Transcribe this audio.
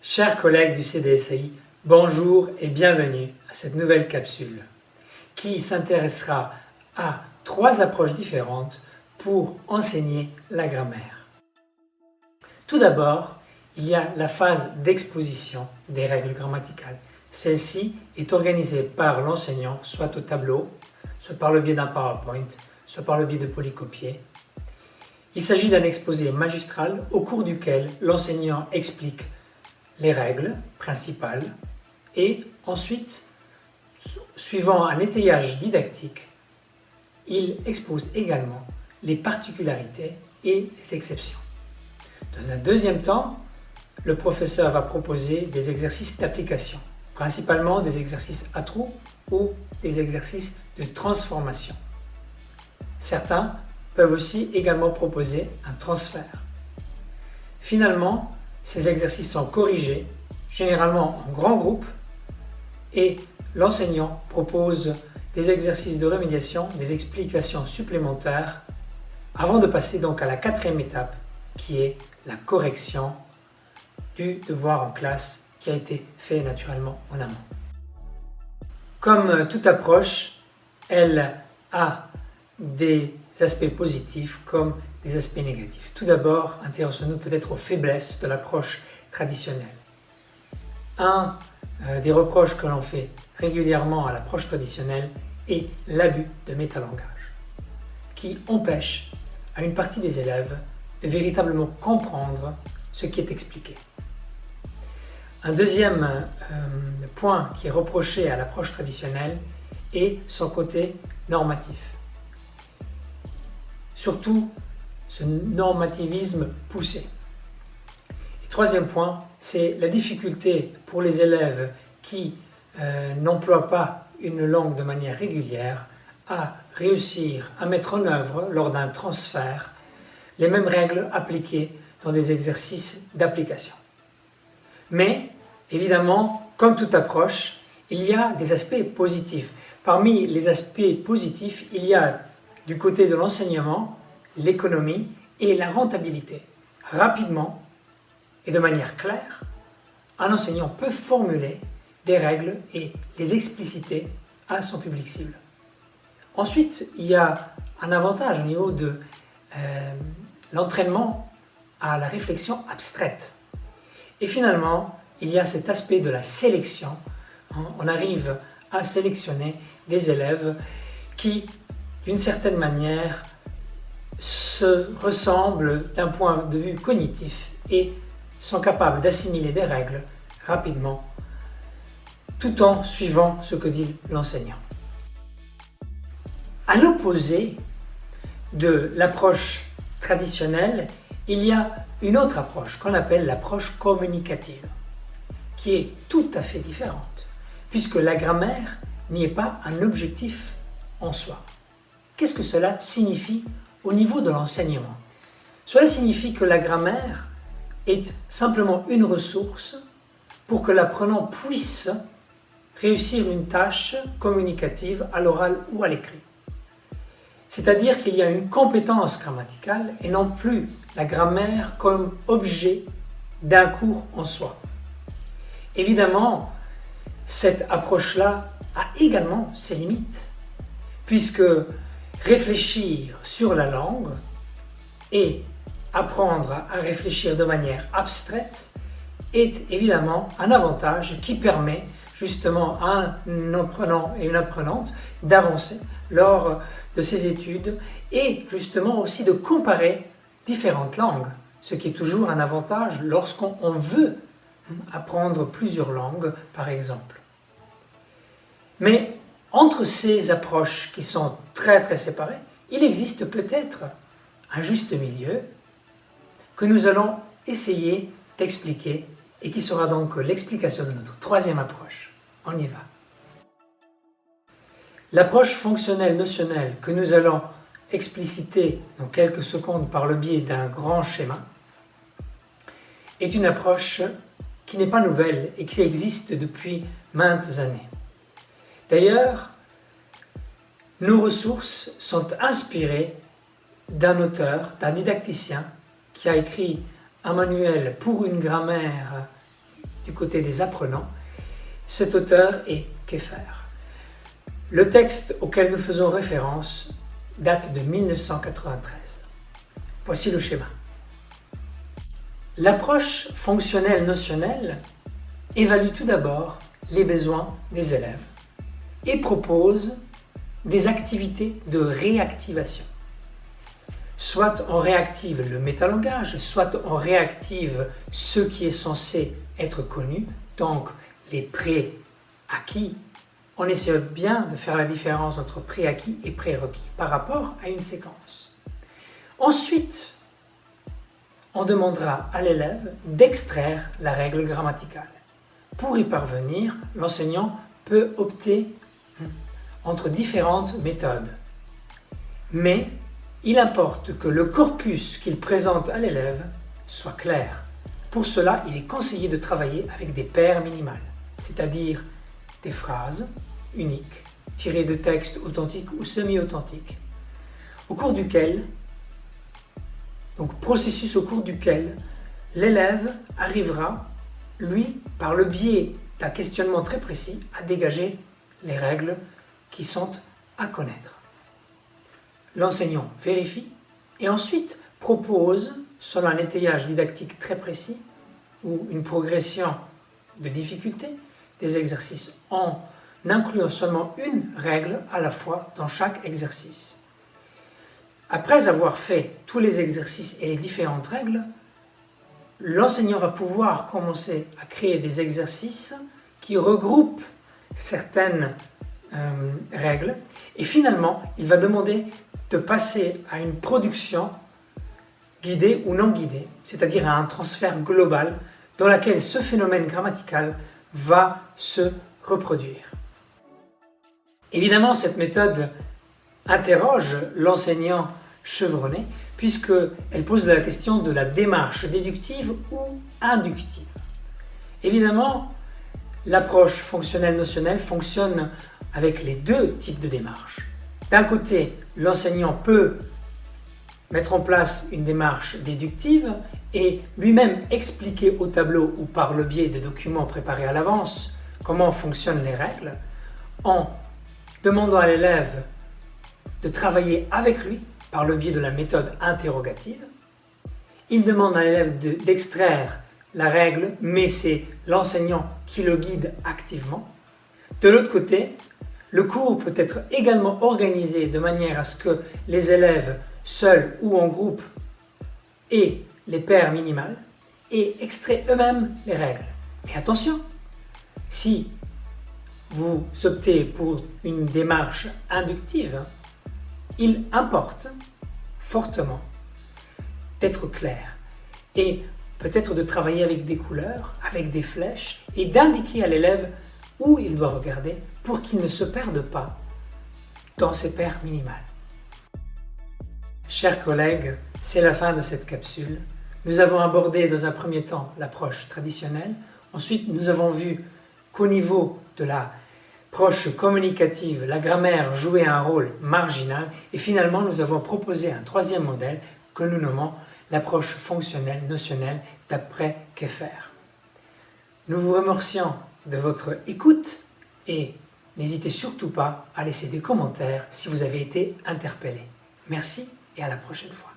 Chers collègues du CDSAI, bonjour et bienvenue à cette nouvelle capsule qui s'intéressera à 3 approches différentes pour enseigner la grammaire. Tout d'abord, il y a la phase d'exposition des règles grammaticales. Celle-ci est organisée par l'enseignant, soit au tableau, soit par le biais d'un PowerPoint, soit par le biais de polycopiés. Il s'agit d'un exposé magistral au cours duquel l'enseignant explique les règles principales et ensuite, suivant un étayage didactique, il expose également les particularités et les exceptions. Dans un deuxième temps, le professeur va proposer des exercices d'application, principalement des exercices à trous ou des exercices de transformation. Certains peuvent aussi également proposer un transfert. Finalement, ces exercices sont corrigés, généralement en grand groupe, et l'enseignant propose des exercices de remédiation, des explications supplémentaires, avant de passer donc à la 4e étape, qui est la correction du devoir en classe qui a été fait naturellement en amont. Comme toute approche, elle a des aspects positifs comme des aspects négatifs. Tout d'abord, intéressons-nous peut-être aux faiblesses de l'approche traditionnelle. Un des reproches que l'on fait régulièrement à l'approche traditionnelle est l'abus de métalangage, qui empêche à une partie des élèves de véritablement comprendre ce qui est expliqué. Un deuxième point qui est reproché à l'approche traditionnelle est son côté normatif. Surtout, ce normativisme poussé. Et troisième point, c'est la difficulté pour les élèves qui n'emploient pas une langue de manière régulière à réussir à mettre en œuvre, lors d'un transfert, les mêmes règles appliquées dans des exercices d'application. Mais, évidemment, comme toute approche, il y a des aspects positifs. Parmi les aspects positifs, il y a du côté de l'enseignement, l'économie et la rentabilité. Rapidement et de manière claire, un enseignant peut formuler des règles et les expliciter à son public cible. Ensuite, il y a un avantage au niveau de l'entraînement à la réflexion abstraite. Et finalement, il y a cet aspect de la sélection. On arrive à sélectionner des élèves qui, d'une certaine manière, se ressemblent d'un point de vue cognitif et sont capables d'assimiler des règles rapidement, tout en suivant ce que dit l'enseignant. À l'opposé de l'approche traditionnelle, il y a une autre approche qu'on appelle l'approche communicative, qui est tout à fait différente, puisque la grammaire n'y est pas un objectif en soi. Qu'est-ce que cela signifie au niveau de l'enseignement? Cela signifie que la grammaire est simplement une ressource pour que l'apprenant puisse réussir une tâche communicative à l'oral ou à l'écrit. C'est-à-dire qu'il y a une compétence grammaticale et non plus la grammaire comme objet d'un cours en soi. Évidemment, cette approche-là a également ses limites, puisque réfléchir sur la langue et apprendre à réfléchir de manière abstraite est évidemment un avantage qui permet justement à un apprenant et une apprenante d'avancer lors de ses études et justement aussi de comparer différentes langues, ce qui est toujours un avantage lorsqu'on veut apprendre plusieurs langues, par exemple. Mais entre ces approches qui sont très séparées, il existe peut-être un juste milieu que nous allons essayer d'expliquer et qui sera donc l'explication de notre 3e approche. On y va. L'approche fonctionnelle notionnelle que nous allons expliciter dans quelques secondes par le biais d'un grand schéma est une approche qui n'est pas nouvelle et qui existe depuis maintes années. D'ailleurs, nos ressources sont inspirées d'un auteur, d'un didacticien qui a écrit un manuel pour une grammaire du côté des apprenants. Cet auteur est Keffer. Le texte auquel nous faisons référence date de 1993. Voici le schéma. L'approche fonctionnelle-notionnelle évalue tout d'abord les besoins des élèves et propose des activités de réactivation. Soit on réactive le métalangage, soit on réactive ce qui est censé être connu, donc les préacquis. On essaie bien de faire la différence entre préacquis et prérequis par rapport à une séquence. Ensuite, on demandera à l'élève d'extraire la règle grammaticale. Pour y parvenir, l'enseignant peut opter entre différentes méthodes. Mais il importe que le corpus qu'il présente à l'élève soit clair. Pour cela, il est conseillé de travailler avec des paires minimales, c'est-à-dire des phrases uniques, tirées de textes authentiques ou semi-authentiques, processus au cours duquel l'élève arrivera, lui, par le biais d'un questionnement très précis, à dégager les règles qui sont à connaître. L'enseignant vérifie et ensuite propose, selon un étayage didactique très précis ou une progression de difficulté, des exercices en incluant seulement une règle à la fois dans chaque exercice. Après avoir fait tous les exercices et les différentes règles, l'enseignant va pouvoir commencer à créer des exercices qui regroupent certaines règles et finalement, il va demander de passer à une production guidée ou non guidée, c'est-à-dire à un transfert global dans lequel ce phénomène grammatical va se reproduire. Évidemment, cette méthode interroge l'enseignant chevronné puisqu'elle pose la question de la démarche déductive ou inductive. Évidemment, l'approche fonctionnelle-notionnelle fonctionne avec les deux types de démarches. D'un côté, l'enseignant peut mettre en place une démarche déductive et lui-même expliquer au tableau ou par le biais des documents préparés à l'avance comment fonctionnent les règles en demandant à l'élève de travailler avec lui par le biais de la méthode interrogative. Il demande à l'élève d'extraire la règle, mais c'est l'enseignant qui le guide activement. De l'autre côté, le cours peut être également organisé de manière à ce que les élèves, seuls ou en groupe, aient les paires minimales et extraient eux-mêmes les règles. Mais attention, si vous optez pour une démarche inductive, il importe fortement d'être clair et peut-être de travailler avec des couleurs, avec des flèches et d'indiquer à l'élève où il doit regarder pour qu'il ne se perde pas dans ses paires minimales. Chers collègues, c'est la fin de cette capsule. Nous avons abordé dans un premier temps l'approche traditionnelle. Ensuite, nous avons vu qu'au niveau de l'approche communicative, la grammaire jouait un rôle marginal. Et finalement, nous avons proposé un troisième modèle que nous nommons l'approche fonctionnelle notionnelle d'après Keffer. Nous vous remercions de votre écoute et n'hésitez surtout pas à laisser des commentaires si vous avez été interpellé. Merci et à la prochaine fois.